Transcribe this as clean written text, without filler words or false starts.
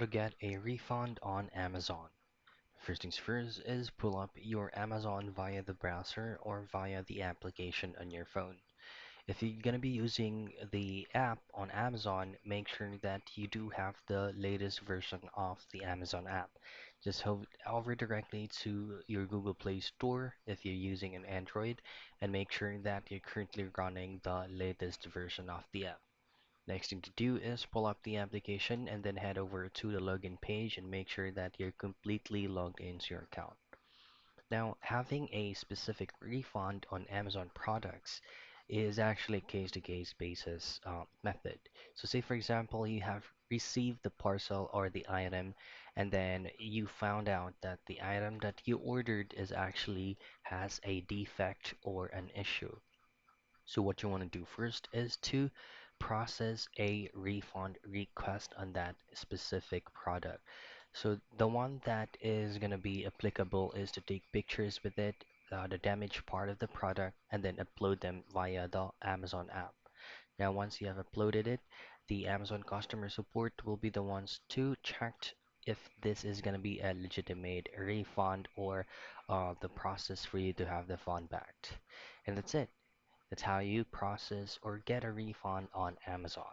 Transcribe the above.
to get a refund on Amazon. First things first is pull up your Amazon via the browser or via the application on your phone. If you're gonna be using the app on Amazon, make sure that you do have the latest version of the Amazon app. Just hover directly to your Google Play Store if you're using an Android, and make sure that you're currently running the latest version of the app. Next thing to do is pull up the application and then head over to the login page and make sure that you're completely logged into your account. Now, having a specific refund on Amazon products is actually a case-to-case basis method. So, say for example, you have received the parcel or the item, and then you found out that the item that you ordered is actually has a defect or an issue. So what you want to do first is to process a refund request on that specific product. So the one that is going to be applicable is to take pictures with it, the damaged part of the product, and then upload them via the Amazon app. Now, once you have uploaded it, the Amazon customer support will be the ones to check if this is going to be a legitimate refund or the process for you to have the fund back. And that's it. That's how you process or get a refund on Amazon.